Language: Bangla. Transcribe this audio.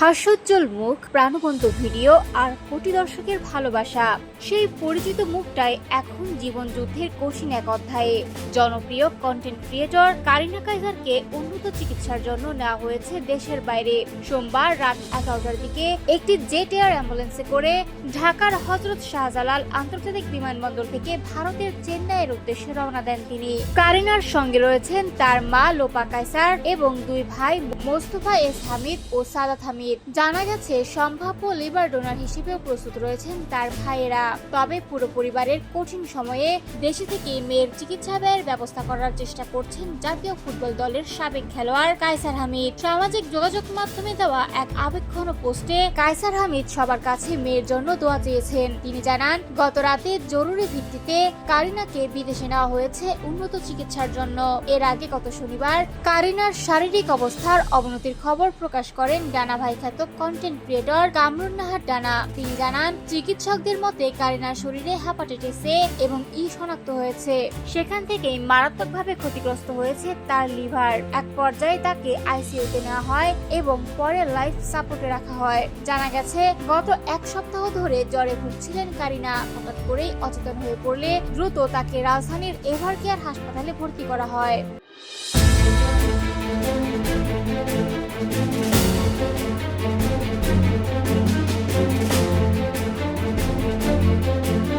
হাস্যোজ্জ্বল মুখ, প্রাণবন্ত ভিডিও আর কোটি দর্শকের ভালোবাসা, সেই পরিচিত মুখটাই এখন জীবন যুদ্ধের কঠিন এক অধ্যায়ে। জনপ্রিয় কন্টেন্ট ক্রিয়েটর কারিনা কাইসারকে উন্নত চিকিৎসার জন্য নেওয়া হয়েছে দেশের বাইরে। সোমবার রাত 11টার দিকে একটি জেট এয়ার অ্যাম্বুলেন্সে করে ঢাকার হযরত শাহজালাল আন্তর্জাতিক বিমানবন্দর থেকে ভারতের চেন্নাইয়ের উদ্দেশ্যে রওনা দেন তিনি। কারিনার সঙ্গে রয়েছেন তার মা লোপা কাইসার এবং দুই ভাই মোস্তফা এস হামিদ ও সাদাত হামিদ। জানা গেছে সম্ভাব্য লিভার ডোনার হিসেবেও প্রস্তুত রয়েছেন তার ভাইয়েরা। তবে পুরো পরিবারের কঠিন সময়ে দেশে থেকে মেয়ের চিকিৎসা ব্যয়ের ব্যবস্থা করার চেষ্টা করছেন জাতীয় ফুটবল দলের সাবেক খেলোয়াড় কাইসার হামিদ। সামাজিক যোগাযোগ মাধ্যমে দেওয়া এক আবেগঘন পোস্টে কাইসার হামিদ সবার কাছে মেয়ের জন্য দোয়া চেয়েছেন। তিনি জানান, গত রাতে জরুরি ভিত্তিতে কারিনাকে বিদেশে নেওয়া হয়েছে উন্নত চিকিৎসার জন্য। এর আগে গত শনিবার কারিনার শারীরিক অবস্থার অবনতির খবর প্রকাশ করেন ডানা ভাই খ্যাত কন্টেন্ট ক্রিয়েটর কামরুন নাহার ডানা। তিনি জানান, চিকিৎসকদের মতে কারিনার শরীরে হেপাটাইটিস এ এবং ই শনাক্ত হয়েছে। সেখান থেকেই মারাত্মকভাবে ক্ষতিগ্রস্ত হয়েছে তার লিভার। এক পর্যায়ে তাকে আইসিইউতে নেওয়া হয় এবং পরে লাইফ সাপোর্টে রাখা হয়। জানা গেছে, গত এক সপ্তাহ ধরে জ্বরে ভুগছিলেন কারিনা। হঠাৎ করেই অচেতন হয়ে পড়লে দ্রুত তাকে রাজধানীর এভার কেয়ার হাসপাতালে ভর্তি করা হয়।